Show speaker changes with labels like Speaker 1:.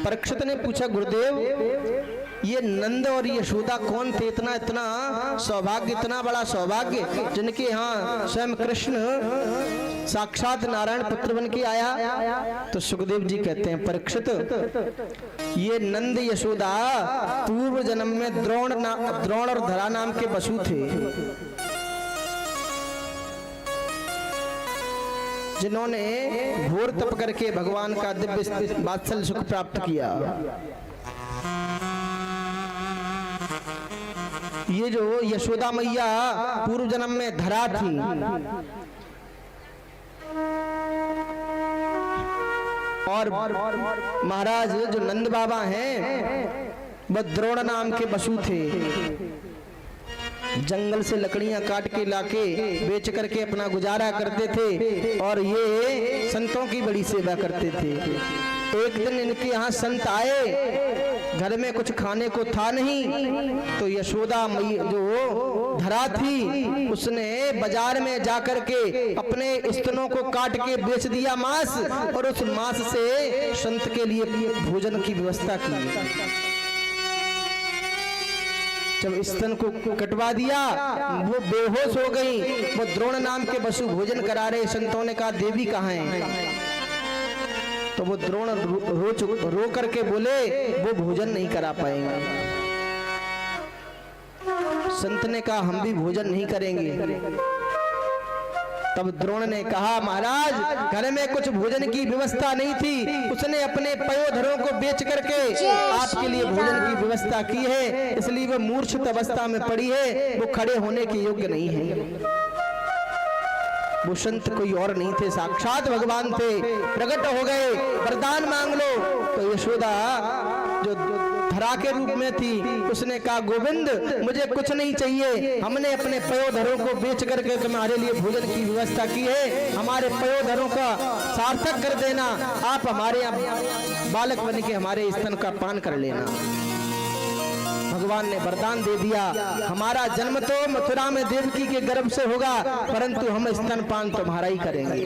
Speaker 1: परीक्षित ने पूछा गुरुदेव ये नंद और यशोदा कौन थे, इतना इतना सौभाग्य, इतना बड़ा सौभाग्य जिनके यहाँ स्वयं कृष्ण साक्षात नारायण पुत्र बन के आया। तो सुखदेव जी कहते हैं परीक्षित ये नंद यशोदा पूर्व जन्म में द्रोण और धरा नाम के वसु थे, जिन्होंने घोर तप करके भगवान का दिव्य वात्सल्य सुख प्राप्त किया। ये जो यशोदा मैया पूर्व जन्म में धरा थी, और महाराज जो नंद बाबा हैं वह द्रोण नाम के वसु थे। जंगल से लकड़ियां काट के लाके बेच करके अपना गुजारा करते थे और ये संतों की बड़ी सेवा करते थे। एक दिन इनके यहाँ संत आए, घर में कुछ खाने को था नहीं, तो यशोदा मैया जो धरा थी उसने बाजार में जाकर के अपने स्तनों को काट के बेच दिया मांस, और उस मांस से संत के लिए भोजन की व्यवस्था की। जब स्तन को कटवा दिया वो बेहोश हो गई। वो द्रोण नाम के वसु भोजन करा रहे, संतों ने कहा देवी कहाँ है? तो वो द्रोण रो करके बोले वो भोजन नहीं करा पाएंगे। संत ने कहा हम भी भोजन नहीं करेंगे। तब द्रोण ने कहा महाराज घर में कुछ भोजन की व्यवस्था नहीं थी, उसने अपने पयोधरों को बेच करके आपके लिए भोजन की व्यवस्था की है, इसलिए वो मूर्छित अवस्था में पड़ी है, वो खड़े होने के योग्य नहीं है। वो संत कोई और नहीं थे, साक्षात भगवान थे, प्रकट हो गए, वरदान मांग लो। तो यशोदा जो धरा के रूप में थी उसने कहा गोविंद मुझे कुछ नहीं चाहिए, हमने अपने पयोधरों को बेच करके तुम्हारे लिए भोजन की व्यवस्था की है, हमारे पयोधरों का सार्थक कर देना, आप हमारे यहाँ बालक बन के हमारे स्तन का पान कर लेना। भगवान ने वरदान दे दिया, हमारा जन्म तो मथुरा में देवकी के गर्भ से होगा, परंतु हम स्तनपान तुम्हारा ही करेंगे।